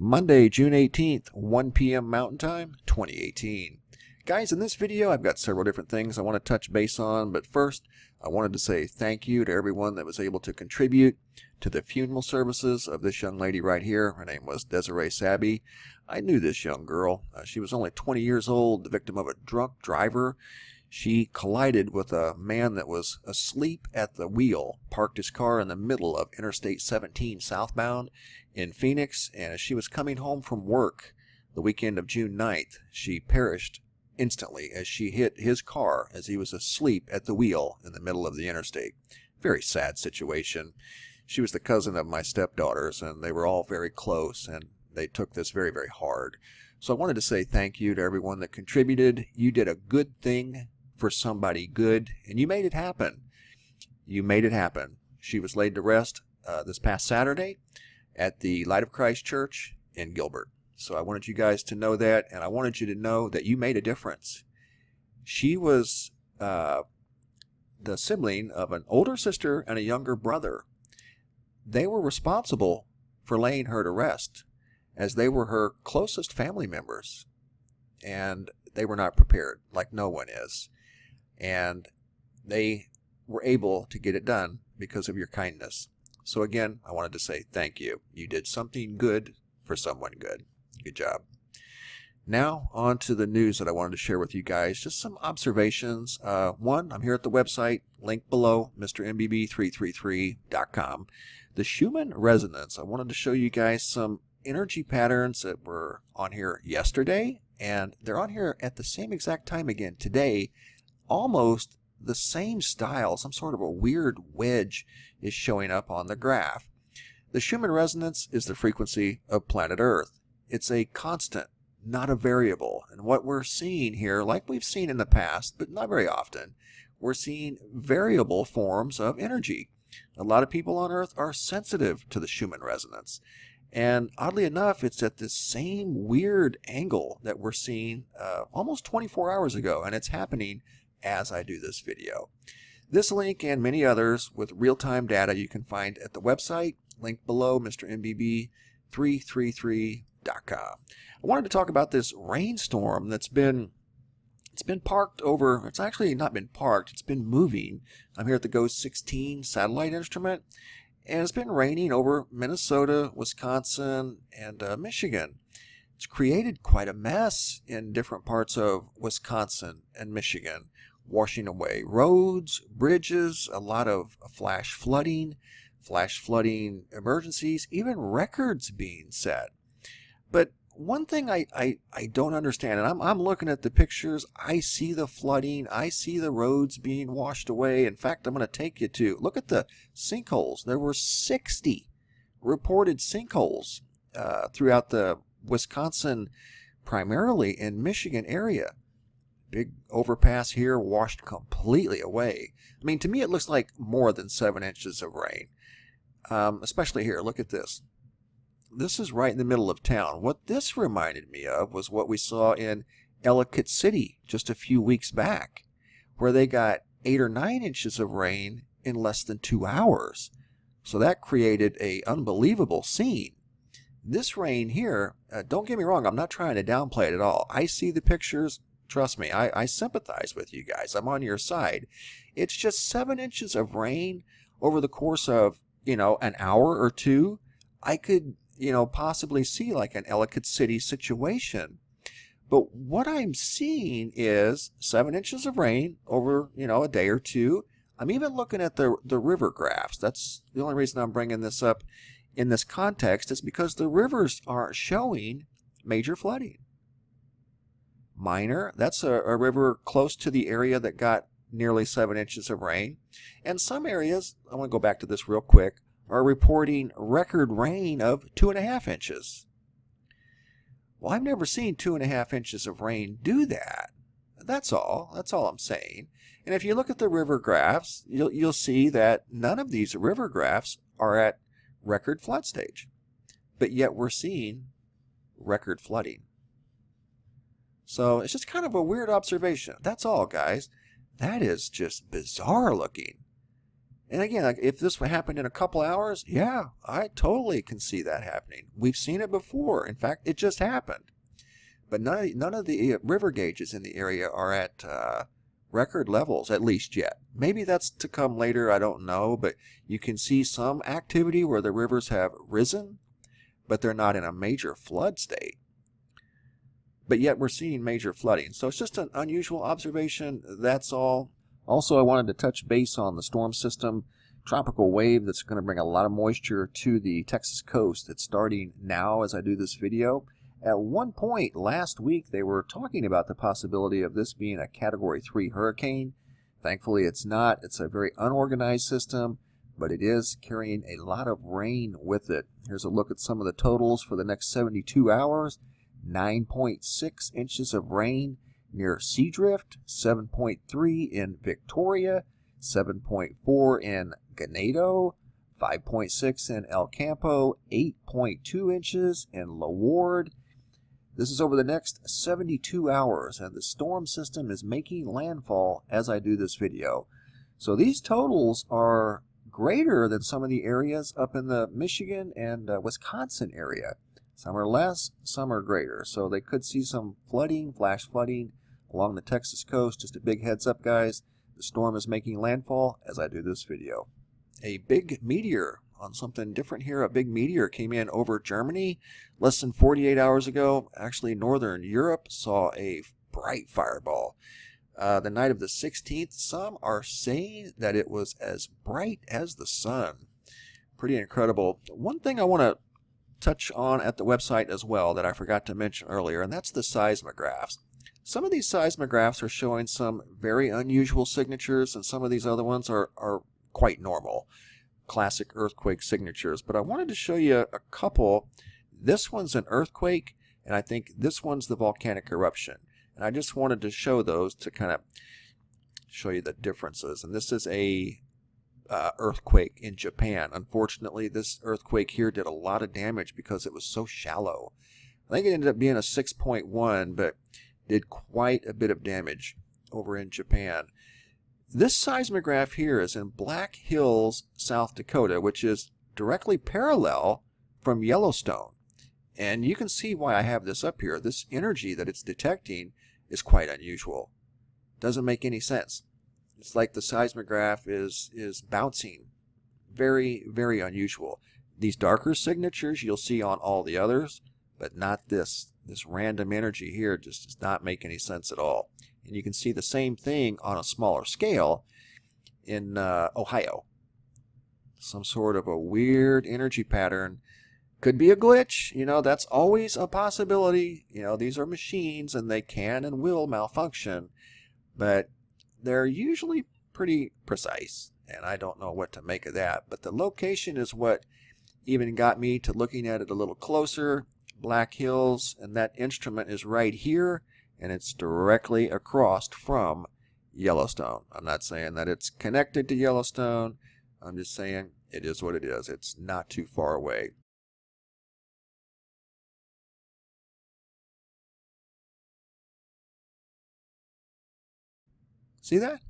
Monday, June 18th, 1 p.m. Mountain Time, 2018. Guys, in this video, I've got several different things I want to touch base on, but first, I wanted to say thank you to everyone that was able to contribute to the funeral services of this young lady right here. Her name was Desiree Sabby. I knew this young girl. She was only 20 years old, the victim of a drunk driver. She collided with a man that was asleep at the wheel, parked his car in the middle of Interstate 17 southbound in Phoenix, and as she was coming home from work the weekend of June 9th, she perished instantly as she hit his car as he was asleep at the wheel in the middle of the interstate. Very sad situation. She was the cousin of my stepdaughters, and they were all very close, and they took this very, very hard. So I wanted to say thank you to everyone that contributed. You did a good thing for somebody good, and you made it happen. You made it happen. She was laid to rest this past Saturday at the Light of Christ Church in Gilbert. So I wanted you guys to know that, and I wanted you to know that you made a difference. She was the sibling of an older sister and a younger brother. They were responsible for laying her to rest, as they were her closest family members, and they were not prepared, like no one is. And they were able to get it done because of your kindness. So again, I wanted to say thank you. You did something good for someone good. Good job. Now, on to the news that I wanted to share with you guys. Just some observations. One, I'm here at the website, link below, mrmbb333.com. The Schumann resonance. I wanted to show you guys some energy patterns that were on here yesterday, and they're on here at the same exact time again today. Almost the same style. Some sort of a weird wedge is showing up on the graph. The Schumann resonance is the frequency of planet Earth. It's a constant, not a variable. And what we're seeing here, like we've seen in the past, but not very often, we're seeing variable forms of energy. A lot of people on Earth are sensitive to the Schumann resonance. And oddly enough, it's at this same weird angle that we're seeing almost 24 hours ago, and it's happening as I do this video. This link and many others with real-time data you can find at the website, link below, mrmbb333.com. I wanted to talk about this rainstorm that's been parked over. It's actually not been parked, it's been moving. I'm here at the GOES 16 satellite instrument, and it's been raining over Minnesota, Wisconsin, and Michigan. It's created quite a mess in different parts of Wisconsin and Michigan, washing away roads, bridges, a lot of flash flooding emergencies, even records being set. But one thing I don't understand, and I'm looking at the pictures, I see the flooding, I see the roads being washed away. In fact, I'm going to take you to look at the sinkholes. There were 60 reported sinkholes throughout the Wisconsin, primarily in Michigan area. Big overpass here washed completely away. I mean, to me it looks like more than 7 inches of rain. Especially here, look at this. This is right in the middle of town. What this reminded me of was what we saw in Ellicott City just a few weeks back, where they got 8 or 9 inches of rain in less than 2 hours. So that created an unbelievable scene. This rain here, don't get me wrong, I'm not trying to downplay it at all. I see the pictures. Trust me, I sympathize with you guys. I'm on your side. It's just 7 inches of rain over the course of, an hour or two. I could, possibly see like an Ellicott City situation. But what I'm seeing is 7 inches of rain over, a day or two. I'm even looking at the river graphs. That's the only reason I'm bringing this up in this context, is because the rivers aren't showing major flooding. Minor, that's a river close to the area that got nearly 7 inches of rain. And some areas, I want to go back to this real quick, are reporting record rain of 2.5 inches. Well, I've never seen 2.5 inches of rain do that. That's all I'm saying. And if you look at the river graphs, you'll see that none of these river graphs are at record flood stage. But yet we're seeing record flooding. So it's just kind of a weird observation. That's all, guys. That is just bizarre looking. And again, like if this happened in a couple hours, yeah, I totally can see that happening. We've seen it before. In fact, it just happened. But none of the river gauges in the area are at record levels, at least yet. Maybe that's to come later, I don't know. But you can see some activity where the rivers have risen, but they're not in a major flood state. But yet we're seeing major flooding. So it's just an unusual observation, that's all. Also, I wanted to touch base on the storm system, tropical wave that's going to bring a lot of moisture to the Texas coast. It's starting now as I do this video. At one point last week, they were talking about the possibility of this being a Category 3 hurricane. Thankfully, it's not. It's a very unorganized system, but it is carrying a lot of rain with it. Here's a look at some of the totals for the next 72 hours. 9.6 inches of rain near Seadrift, 7.3 in Victoria, 7.4 in Ganado, 5.6 in El Campo, 8.2 inches in Laward. This is over the next 72 hours, and the storm system is making landfall as I do this video. So these totals are greater than some of the areas up in the Michigan and Wisconsin area. Some are less, some are greater. So they could see some flooding, flash flooding along the Texas coast. Just a big heads up, guys. The storm is making landfall as I do this video. A big meteor on something different here. A big meteor came in over Germany less than 48 hours ago. Actually, Northern Europe saw a bright fireball. The night of the 16th, some are saying that it was as bright as the sun. Pretty incredible. One thing I want to touch on at the website as well that I forgot to mention earlier, and that's the seismographs. Some of these seismographs are showing some very unusual signatures, and some of these other ones are quite normal, classic earthquake signatures. But I wanted to show you a couple. This one's an earthquake, and I think this one's the volcanic eruption. And I just wanted to show those to kind of show you the differences. And this is a earthquake in Japan. Unfortunately, this earthquake here did a lot of damage because it was so shallow. I think it ended up being a 6.1, but did quite a bit of damage over in Japan. This seismograph here is in Black Hills, South Dakota, which is directly parallel from Yellowstone. And you can see why I have this up here. This energy that it's detecting is quite unusual. Doesn't make any sense. It's like the seismograph is bouncing. Very, very unusual. These darker signatures you'll see on all the others, but not this. This random energy here just does not make any sense at all. And you can see the same thing on a smaller scale in Ohio. Some sort of a weird energy pattern. Could be a glitch. You know, that's always a possibility. You know, these are machines and they can and will malfunction. But they're usually pretty precise. And I don't know what to make of that. But the location is what even got me to looking at it a little closer. Black Hills, and that instrument is right here, and it's directly across from Yellowstone. I'm not saying that it's connected to Yellowstone. I'm just saying it is what it is. It's not too far away. See that?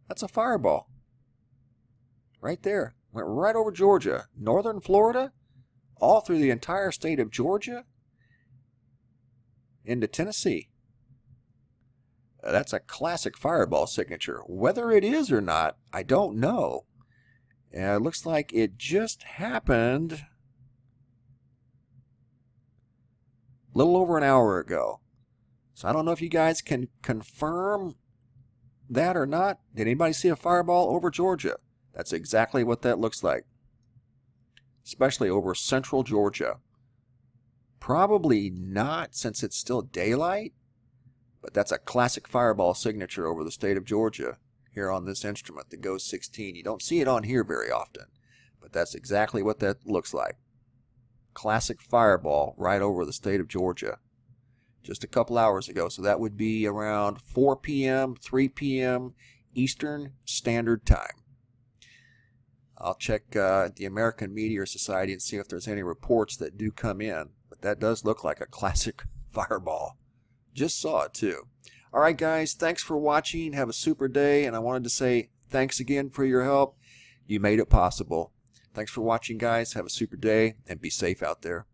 That's a fireball. Right there. Went right over Georgia, northern Florida, all through the entire state of Georgia, into Tennessee. That's a classic fireball signature. Whether it is or not, I don't know. It looks like it just happened a little over an hour ago. So I don't know if you guys can confirm that or not. Did anybody see a fireball over Georgia? That's exactly what that looks like. Especially over central Georgia. Probably not since it's still daylight. But that's a classic fireball signature over the state of Georgia here on this instrument, the GO 16. You don't see it on here very often. But that's exactly what that looks like. Classic fireball right over the state of Georgia. Just a couple hours ago. So that would be around 4 p.m., 3 p.m. Eastern Standard Time. I'll check the American Meteor Society and see if there's any reports that do come in. But that does look like a classic fireball. Just saw it too. All right, guys, thanks for watching. Have a super day, and I wanted to say thanks again for your help. You made it possible. Thanks for watching, guys. Have a super day, and be safe out there.